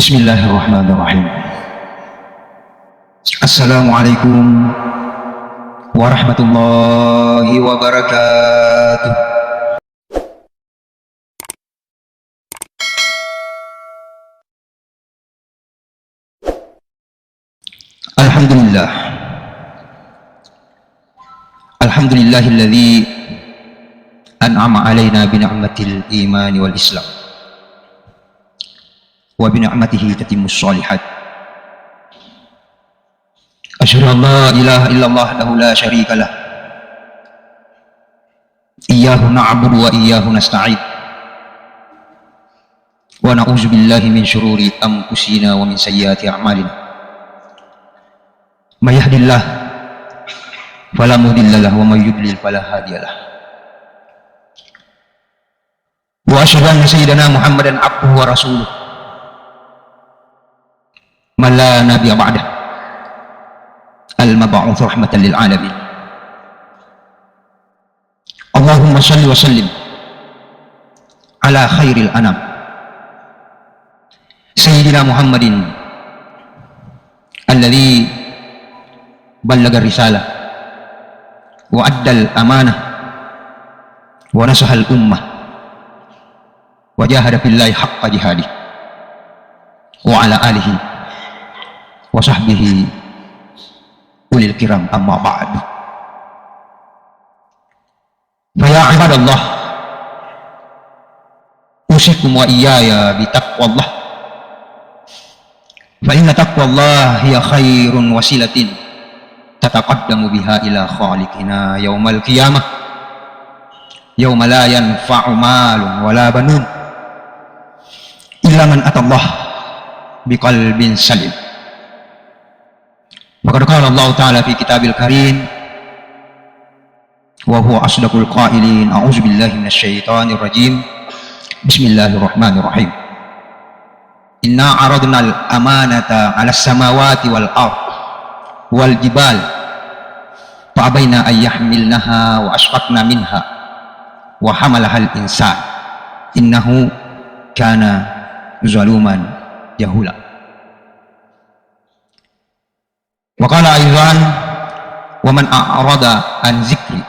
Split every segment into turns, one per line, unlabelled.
Bismillahirrahmanirrahim. Assalamualaikum warahmatullahi wabarakatuh. Alhamdulillah. Alhamdulillahilladzi an'ama alaina bi ni'matil imani wal islam. Wa bi ni'matihi tatimmus shalihat. Asyhadu an la ilaha illallah wahdahu la syarika lah. Iyyahu na'budu wa iyyahu nasta'in. Wa na'udzu billahi min syururi anfusina wa min sayyiati a'malina. May yahdihillahu fala mudilla lahu wa may yudlil fala hadiya lahu. Wa asyhadu anna sayyidana Muhammadan abduhu wa rasuluh. Man la nabiyya ba'dah. Al-mab'uts rahmatan lil alamin. Allahumma shalli wa sallim ala khairil anam sayyidina Muhammadin alladzi ballaga risalah wa addal amanah wa nasahal ummah wa jahada fillahi haqqa jihadih wa ala alihi wa sahbihi ulil kiram amma ba'du. Fa ya ibadallah, usikum wa iyaya bi taqwallah. Fa inna taqwallah hiya khairun wasilatin tataqaddamu biha ila khaliqina yaumal qiyamah yauma la yanfa'u malun wala banun illa man atallah biqalbin salim. Faqad qala Allah Ta'ala fi kitabil karim wa huwa asdaqul qailin. A'udzu billahi minasy syaithanir rajim. Bismillahirrahmanirrahim. Inna aradnal amanata 'alas samawati wal ardh wal jibal fa abaina ay yahmilnaha wa ashfaqna minha wa hamalahal insan innahu kana zaluman jahula. Wa qala aidan wa man a'rada an zikri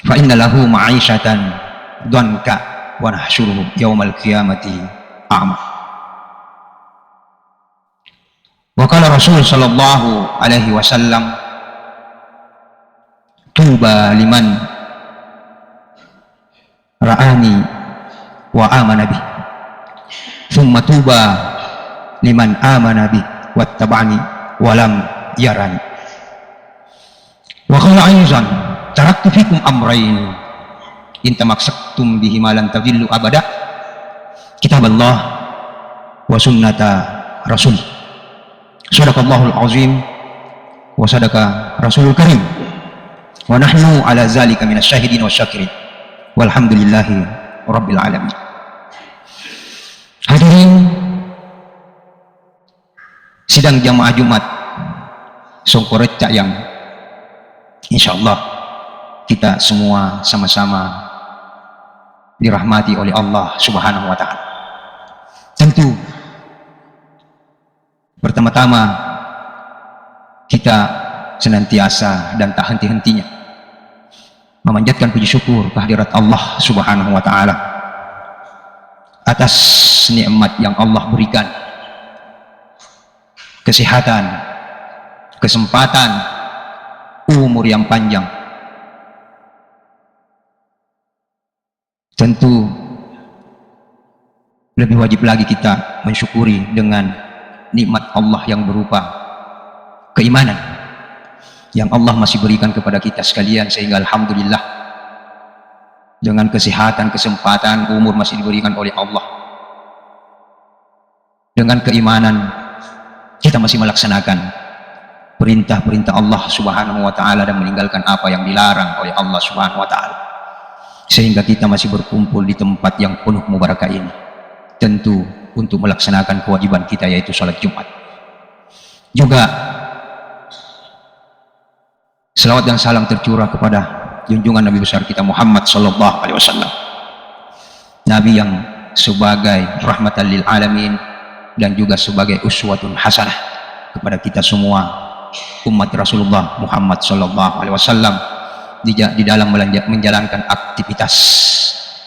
fa inna lahu ma'isyatan dhanka wa nahsyuruhu yaumal qiyamati a'ma. Wa qala Rasul sallallahu alaihi wasallam tuba liman ra'ani wa amana bi thumma tuba liman amana bi wattaba'ani walam yarani. Wa qala aizan taraktu fikum amrayn in tamassaktum bihima lan tadillu abada kitaballah wa sunnata rasul. Sadaqallahul azim wa sadaqa rasulul karim wa nahnu ala zalika minas syahidin wasyakirin walhamdulillahi rabbil alamin. Hadirin sidang jamaah Jumat Songkorecak yang insyaallah kita semua sama-sama dirahmati oleh Allah Subhanahu wa Ta'ala. Tentu pertama-tama kita senantiasa dan tak henti-hentinya memanjatkan puji syukur kehadirat Allah Subhanahu wa Ta'ala atas nikmat yang Allah berikan, kesehatan, kesempatan, umur yang panjang. Tentu lebih wajib lagi kita mensyukuri dengan nikmat Allah yang berupa keimanan yang Allah masih berikan kepada kita sekalian, sehingga alhamdulillah dengan kesehatan, kesempatan, umur masih diberikan oleh Allah. Dengan keimanan kita masih melaksanakan perintah-perintah Allah Subhanahu wa Ta'ala dan meninggalkan apa yang dilarang oleh Allah Subhanahu wa Ta'ala, sehingga kita masih berkumpul di tempat yang penuh mubarakah ini, tentu untuk melaksanakan kewajiban kita, yaitu salat Jumat. Juga selawat dan salam tercurah kepada junjungan Nabi besar kita Muhammad sallallahu alaihi wasallam, Nabi yang sebagai rahmatan lil alamin, dan juga sebagai uswatun hasanah kepada kita semua umat Rasulullah Muhammad sallallahu alaihi wasallam di dalam menjalankan aktivitas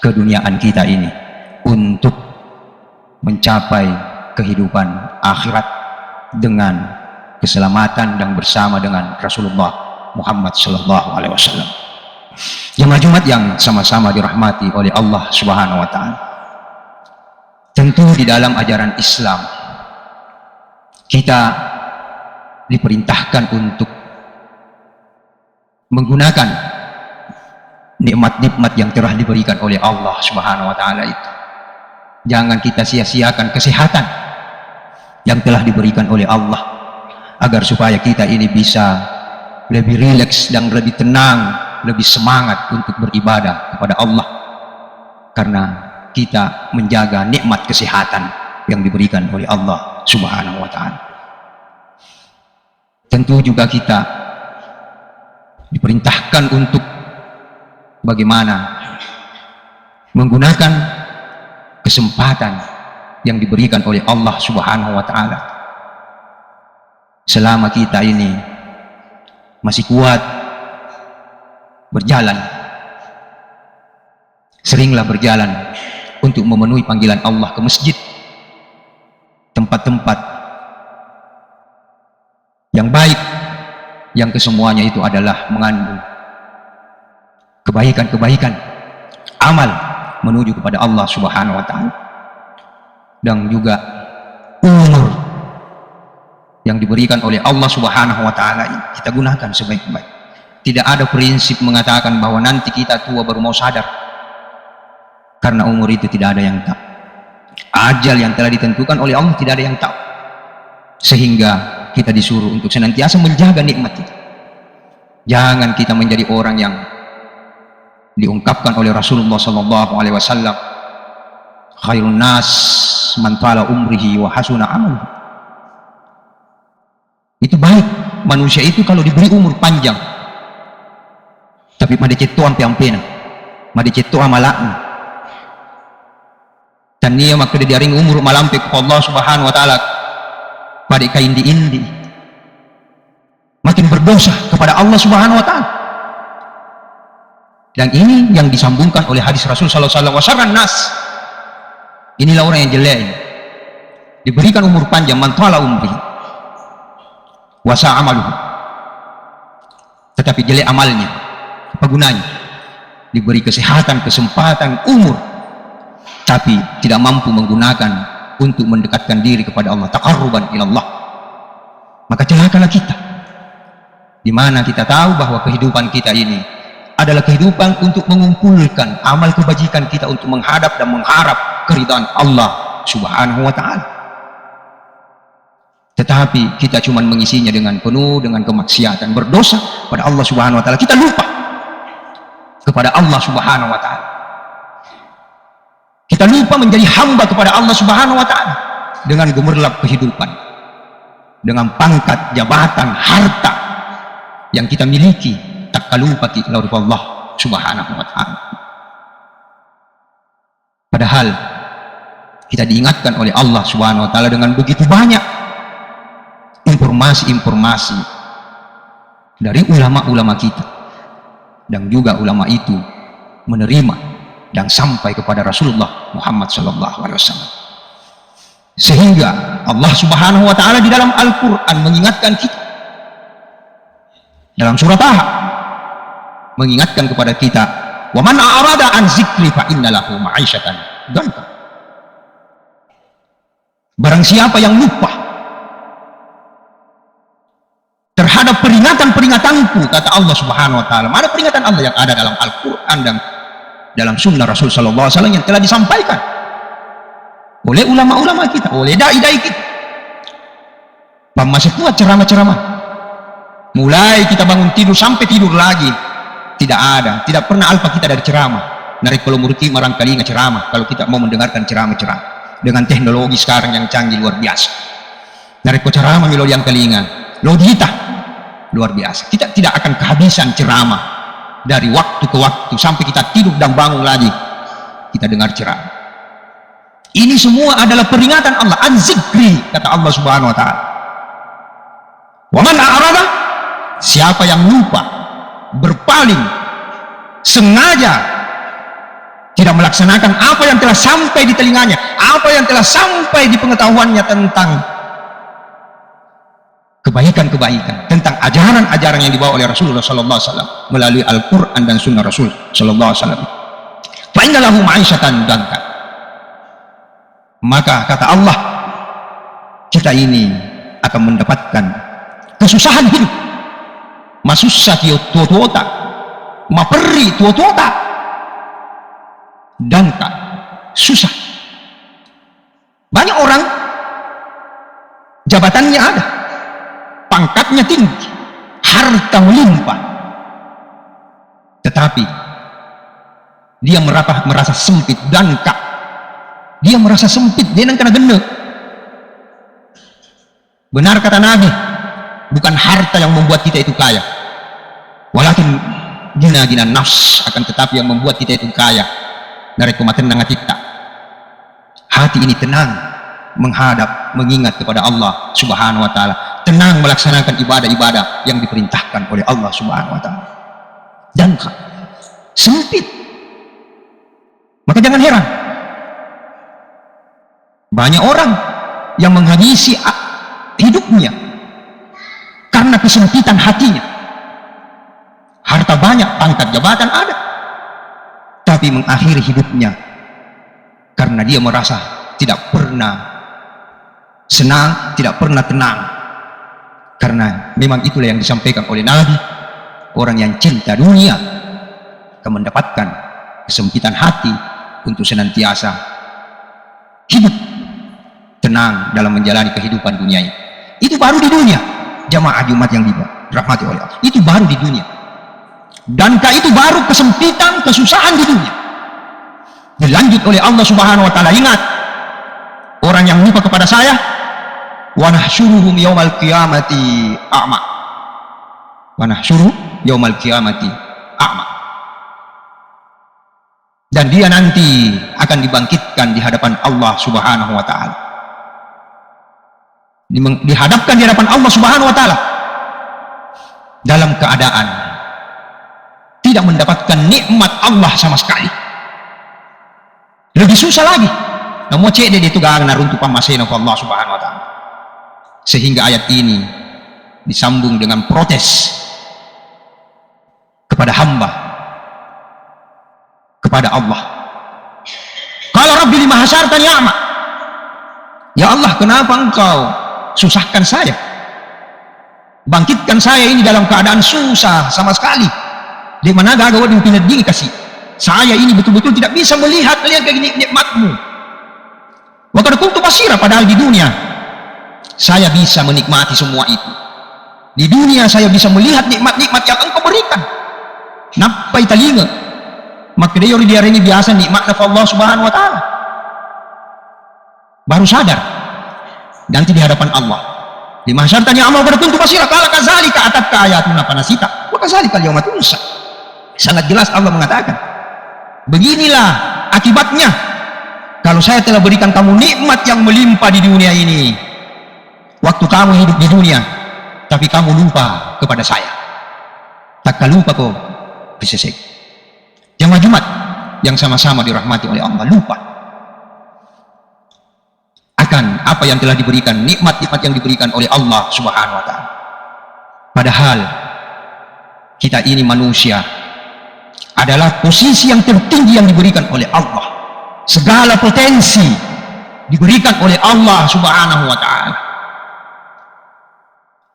keduniaan kita ini untuk mencapai kehidupan akhirat dengan keselamatan dan bersama dengan Rasulullah Muhammad sallallahu alaihi wasallam. Jemaah Jumat yang sama-sama dirahmati oleh Allah Subhanahu wa taala. Tentu di dalam ajaran Islam kita diperintahkan untuk menggunakan nikmat-nikmat yang telah diberikan oleh Allah Subhanahu wa taala itu. Jangan kita sia-siakan kesehatan yang telah diberikan oleh Allah, agar supaya kita ini bisa lebih rileks dan lebih tenang, lebih semangat untuk beribadah kepada Allah, karena kita menjaga nikmat kesehatan yang diberikan oleh Allah Subhanahu wa taala. Tentu juga kita diperintahkan untuk bagaimana menggunakan kesempatan yang diberikan oleh Allah Subhanahu wa taala selama kita ini masih kuat berjalan. Seringlah berjalan untuk memenuhi panggilan Allah ke masjid, tempat-tempat yang baik, yang kesemuanya itu adalah mengandung kebaikan-kebaikan amal menuju kepada Allah Subhanahu wa taala, dan juga umur yang diberikan oleh Allah Subhanahu wa taala kita gunakan sebaik-baik. Tidak ada prinsip mengatakan bahwa nanti kita tua baru mau sadar, karena umur itu tidak ada yang tahu. Ajal yang telah ditentukan oleh Allah tidak ada yang tahu, sehingga kita disuruh untuk senantiasa menjaga nikmat itu. Jangan kita menjadi orang yang diungkapkan oleh Rasulullah sallallahu alaihi wasallam, khairun nas man tala umrihi wa hasuna amaluhu. Itu baik manusia itu kalau diberi umur panjang, tapi madeceto ampe-ampena, madeceto amalakna, dan dia maka diaring umur malampe ke Allah Subhanahu wa taala pada kaindi-indi, makin berdosa kepada Allah Subhanahu wa taala. Dan ini yang disambungkan oleh hadis Rasul sallallahu alaihi wasallam, wasaran nas, inilah orang yang jelek, diberikan umur panjang, mantala umri wasa amaluhu, tetapi jelek amalnya. Apa gunanya? Diberi kesehatan, kesempatan, umur, tapi tidak mampu menggunakan untuk mendekatkan diri kepada Allah, taqarruban ilallah. Maka celakalah kita, di mana kita tahu bahwa kehidupan kita ini adalah kehidupan untuk mengumpulkan amal kebajikan kita untuk menghadap dan mengharap keridhaan Allah Subhanahu wa taala. Tetapi kita cuma mengisinya dengan penuh dengan kemaksiatan, berdosa pada Allah Subhanahu wa taala. Kita lupa kepada Allah Subhanahu wa taala. Kita lupa menjadi hamba kepada Allah Subhanahu wa taala dengan gemerlap kehidupan, dengan pangkat, jabatan, harta yang kita miliki, tak lupa kita kepada Allah Subhanahu wa taala. Padahal kita diingatkan oleh Allah Subhanahu wa taala dengan begitu banyak informasi-informasi dari ulama-ulama kita, dan juga ulama itu menerima dan sampai kepada Rasulullah Muhammad sallallahu alaihi wasallam, sehingga Allah Subhanahu wa taala di dalam Al-Qur'an mengingatkan kita dalam surah Taha, mengingatkan kepada kita, wa man a'rada an zikri fa inna lahu ma'isyatan dhanka. Barang siapa yang lupa terhadap peringatan-peringatanku, kata Allah Subhanahu wa taala. Mana peringatan Allah yang ada dalam Al-Qur'an dan dalam sunnah Rasul sallallahu alaihi wasallam yang telah disampaikan oleh ulama-ulama kita, oleh dai-dai kita. Masih kuat ceramah-ceramah, mulai kita bangun tidur sampai tidur lagi tidak ada, tidak pernah alfa kita dari ceramah. Narik kalau murti marang kali ceramah kalau kita mau mendengarkan ceramah-ceramah dengan teknologi sekarang yang canggih luar biasa. Narik ko ceramah milo yang kalingan logita luar biasa. Kita tidak akan kehabisan ceramah dari waktu ke waktu sampai kita tidur dan bangun lagi kita dengar ceramah. Ini semua adalah peringatan Allah, an-zikri, kata Allah Subhanahu wa taala. Wa man a'rada, siapa yang lupa, berpaling, sengaja tidak melaksanakan apa yang telah sampai di telinganya, apa yang telah sampai di pengetahuannya tentang kebaikan-kebaikan, tentang ajaran-ajaran yang dibawa oleh Rasulullah sallallahu alaihi wasallam melalui Al-Qur'an dan sunnah Rasul sallallahu alaihi wasallam. Fa inna lahu ma'isyatan danka. Maka kata Allah, kita ini akan mendapatkan kesusahan hidup. Masusah tua-tua, maperi tua-tua, danka, susah. Banyak orang jabatannya ada, pangkatnya tinggi, harta melimpah, tetapi dia merasa sempit, danka. Dia merasa sempit, dia nang kena gena. Benar kata Nabi, bukan harta yang membuat kita itu kaya, walakin gina nafs, akan tetapi yang membuat kita itu kaya dari kematenang kita. Hati ini tenang menghadap, mengingat kepada Allah Subhanahu wa taala, tenang melaksanakan ibadah-ibadah yang diperintahkan oleh Allah Subhanahu wa taala. Dan sempit. Maka jangan heran banyak orang yang menghabisi hidupnya karena kesempitan hatinya. Harta banyak, pangkat jabatan ada, tapi mengakhiri hidupnya karena dia merasa tidak pernah senang, tidak pernah tenang. Karena memang itulah yang disampaikan oleh Nabi, orang yang cinta dunia akan mendapatkan kesempitan hati untuk senantiasa hidup tenang dalam menjalani kehidupan dunia ini. Itu baru di dunia, jamaah Jumat yang dirahmati oleh Allah. Itu baru di dunia. Dan itu baru kesempitan, kesusahan di dunia. Dilanjut oleh Allah Subhanahu wa taala, ingat orang yang lupa kepada saya, wa nahsyuruhum yaumal qiyamati a'ma. Wa nahsyuruhum yaumal qiyamati a'ma. Dan dia nanti akan dibangkitkan di hadapan Allah Subhanahu wa taala. Dihadapkan di hadapan Allah Subhanahu wa taala dalam keadaan tidak mendapatkan nikmat Allah sama sekali. Lebih susah lagi. Namun cek dia itu gak naruntu pamasena Allah Subhanahu wa taala. Sehingga ayat ini disambung dengan protes kepada hamba, kepada Allah. Qala rabbi lima hasyartani a'ma. Ya Allah, kenapa engkau susahkan saya, bangkitkan saya ini dalam keadaan susah sama sekali? Di mana gak ada pindah diri kasih saya ini betul-betul tidak bisa melihat nikmatmu. Waktu kuntu basira, padahal di dunia saya bisa menikmati semua itu. Di dunia saya bisa melihat nikmat-nikmat yang engkau berikan. Napai telinga, maka dia ini biasa nikmat Allah Subhanahu wa taala. Baru sadar nanti di hadapan Allah. Lima syartanya amal pada kuntu basira, kala kazalika atatka ayatuna panasita wa kazalika yauma tunsa. Sangat jelas Allah mengatakan, beginilah akibatnya kalau saya telah berikan kamu nikmat yang melimpah di dunia ini, waktu kamu hidup di dunia, tapi kamu lupa kepada saya. Tak lupa kau bisa sih. Jamaah Jumat yang sama-sama dirahmati oleh Allah, lupa akan apa yang telah diberikan, nikmat-nikmat yang diberikan oleh Allah Subhanahu wa taala. Padahal kita ini manusia adalah posisi yang tertinggi yang diberikan oleh Allah. Segala potensi diberikan oleh Allah Subhanahu wa taala.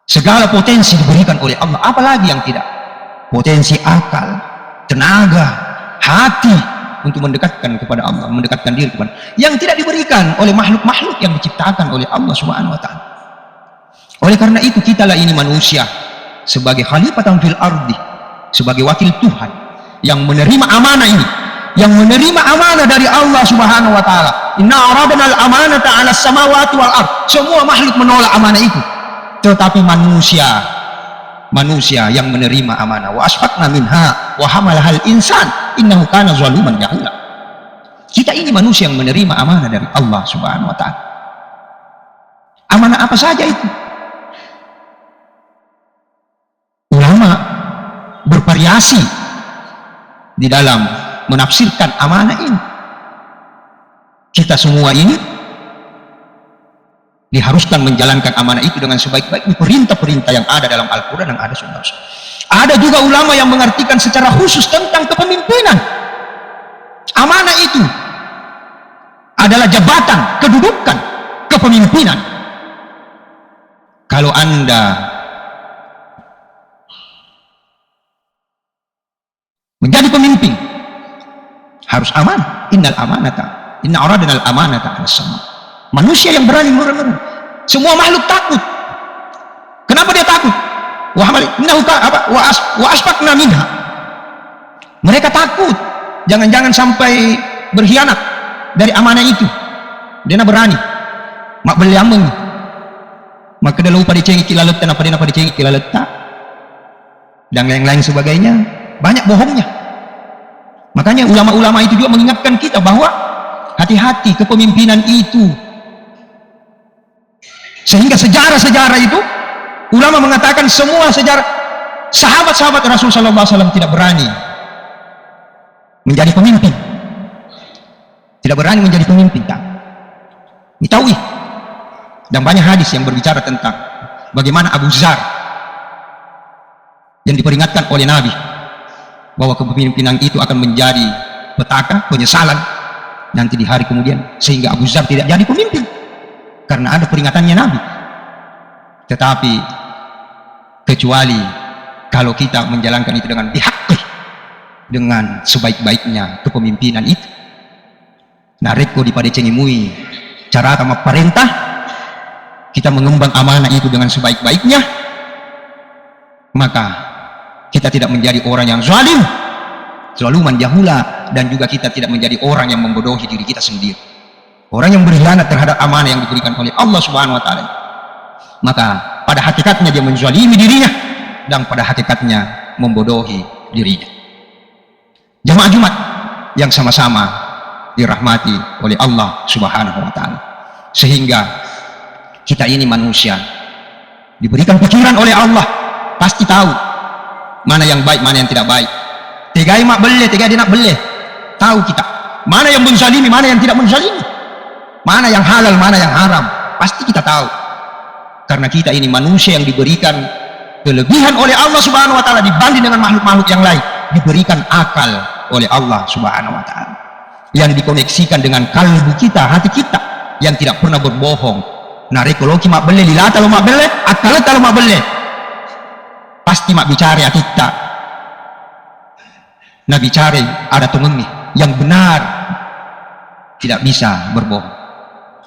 Segala potensi diberikan oleh Allah, apalagi yang tidak? Potensi akal, tenaga, hati untuk mendekatkan kepada Allah, mendekatkan diri kepada yang tidak diberikan oleh makhluk-makhluk yang diciptakan oleh Allah Subhanahu wa taala. Oleh karena itu kitalah ini manusia sebagai khalifatan fil ardi, sebagai wakil Tuhan yang menerima amanah ini, yang menerima amanah dari Allah Subhanahu wa taala. Inna aradna al-amanata 'ala as-samawati wal ard. Semua makhluk menolak amanah itu, tetapi manusia yang menerima amanah. Wa asfaqna minha wa hamalaha al-insan innahu kana zaluman jahula. Kita ini manusia yang menerima amanah dari Allah Subhanahu wa Ta'ala. Amanah apa saja itu? Ulama bervariasi di dalam menafsirkan amanah ini. Kita semua ini diharuskan menjalankan amanah itu dengan sebaik-baiknya perintah-perintah yang ada dalam Al-Quran dan ada sunnah. Ada juga ulama yang mengartikan secara khusus tentang kepemimpinan. Amanah itu adalah jabatan, kedudukan, kepemimpinan. Kalau Anda menjadi pemimpin, harus amanah. Innal amanata, inna aradna al amanata 'ala sama. Manusia yang berani merenung. Semua makhluk takut. Kenapa dia takut? Wa asfaqna minha. Mereka takut. Jangan-jangan sampai berkhianat dari amanah itu. Dia berani. Mak beliameng. Maka dia lupa dicengik kilaleta, apa dia dicengik kilaleta. Dan lain-lain sebagainya. Banyak bohongnya. Makanya ulama-ulama itu juga mengingatkan kita bahwa hati-hati kepemimpinan itu. Sehingga sejarah-sejarah itu, ulama mengatakan semua sejarah sahabat-sahabat Rasul sallallahu alaihi wasallam tidak berani menjadi pemimpin. Tidak berani menjadi pemimpin. Ditaui. Dan banyak hadis yang berbicara tentang bagaimana Abu Dzar yang diperingatkan oleh Nabi bahwa kepemimpinan itu akan menjadi petaka penyesalan nanti di hari kemudian, sehingga Abu Dzar tidak jadi pemimpin karena ada peringatannya Nabi. Tetapi kecuali kalau kita menjalankan itu dengan bihaqqi, dengan sebaik-baiknya kepemimpinan itu. Nareko di pada cengimui cara sama perintah, kita mengembang amanah itu dengan sebaik-baiknya, maka kita tidak menjadi orang yang zalim, zaluman jahula, dan juga kita tidak menjadi orang yang membodohi diri kita sendiri, orang yang berkhianat terhadap amanah yang diberikan oleh Allah Subhanahu wa Ta'ala. Maka pada hakikatnya dia menzalimi dirinya dan pada hakikatnya membodohi dirinya. Jamaah Jumat yang sama-sama dirahmati oleh Allah Subhanahu wa Ta'ala, sehingga kita ini manusia diberikan pikiran oleh Allah, pasti tahu mana yang baik, mana yang tidak baik. Tegai mak bele, tegai dia nak bele, tahu kita mana yang menzalimi, mana yang tidak menzalimi, mana yang halal, mana yang haram, pasti kita tahu. Karena kita ini manusia yang diberikan kelebihan oleh Allah Subhanahu wa Ta'ala dibanding dengan makhluk-makhluk yang lain, diberikan akal oleh Allah Subhanahu wa Ta'ala yang dikoneksikan dengan kalbu kita, hati kita yang tidak pernah berbohong. Nah, rekologi mak bele, lilata lo mak bele, akalata lo mak bele, pasti mak bicara kita. Nah, bicara ada tungemi yang benar, tidak bisa berbohong.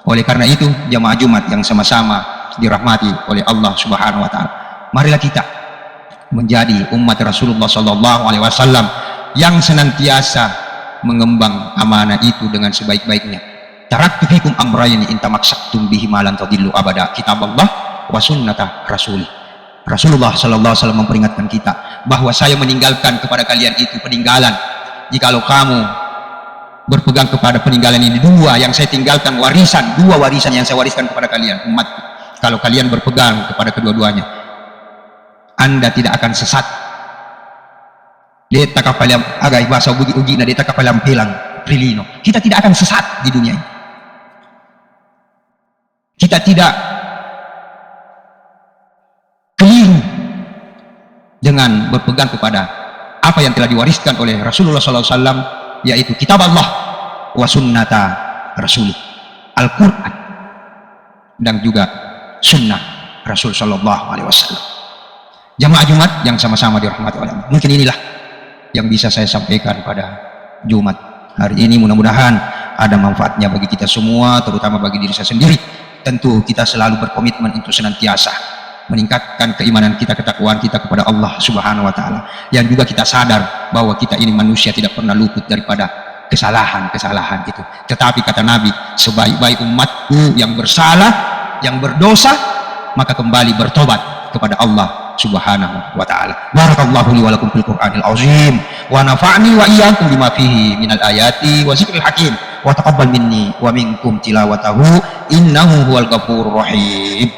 Oleh karena itu, jamaah Jumat yang sama-sama dirahmati oleh Allah Subhanahu wa Ta'ala, marilah kita menjadi umat Rasulullah sallallahu alaihi wasallam yang senantiasa mengembang amanah itu dengan sebaik-baiknya. Taraktu fikum amrayni in tamassaktum bihi ma lan tadillu abada, kitab Allah wa sunnata rasulih. Rasulullah sallallahu alaihi wasallam memperingatkan kita bahwa saya meninggalkan kepada kalian itu peninggalan, jikalau kamu berpegang kepada peninggalan ini, dua yang saya tinggalkan, warisan, dua warisan yang saya wariskan kepada kalian umat. Kalau kalian berpegang kepada kedua-duanya, Anda tidak akan sesat. Deta kapalam agak bahasa ugi na deta kapalam pelang prilino. Kita tidak akan sesat di dunia ini. Kita tidak keliru dengan berpegang kepada apa yang telah diwariskan oleh Rasulullah SAW, yaitu kitab Allah wa sunnata rasulih, Al-Quran dan juga sunnah Rasul Sallallahu Alaihi Wasallam. Jamaah Jumat yang sama-sama dirahmati oleh Allah, mungkin inilah yang bisa saya sampaikan pada Jumat hari ini. Mudah-mudahan ada manfaatnya bagi kita semua, terutama bagi diri saya sendiri. Tentu kita selalu berkomitmen untuk senantiasa meningkatkan keimanan kita, ketakwaan kita kepada Allah Subhanahu wa Ta'ala, yang juga kita sadar bahwa kita ini manusia tidak pernah luput daripada kesalahan-kesalahan itu. Tetapi kata Nabi, sebaik-baik umatku yang bersalah, yang berdosa, maka kembali bertobat kepada Allah Subhanahu wa Ta'ala. Barakallahu li wa lakum fil Qur'anil azim wa nafa'ni wa iyyakum bima fihi minal ayati wa zikril hakim. wa taqabbal minni wa minkum tilawatahu innahu huwal ghafurur rahim.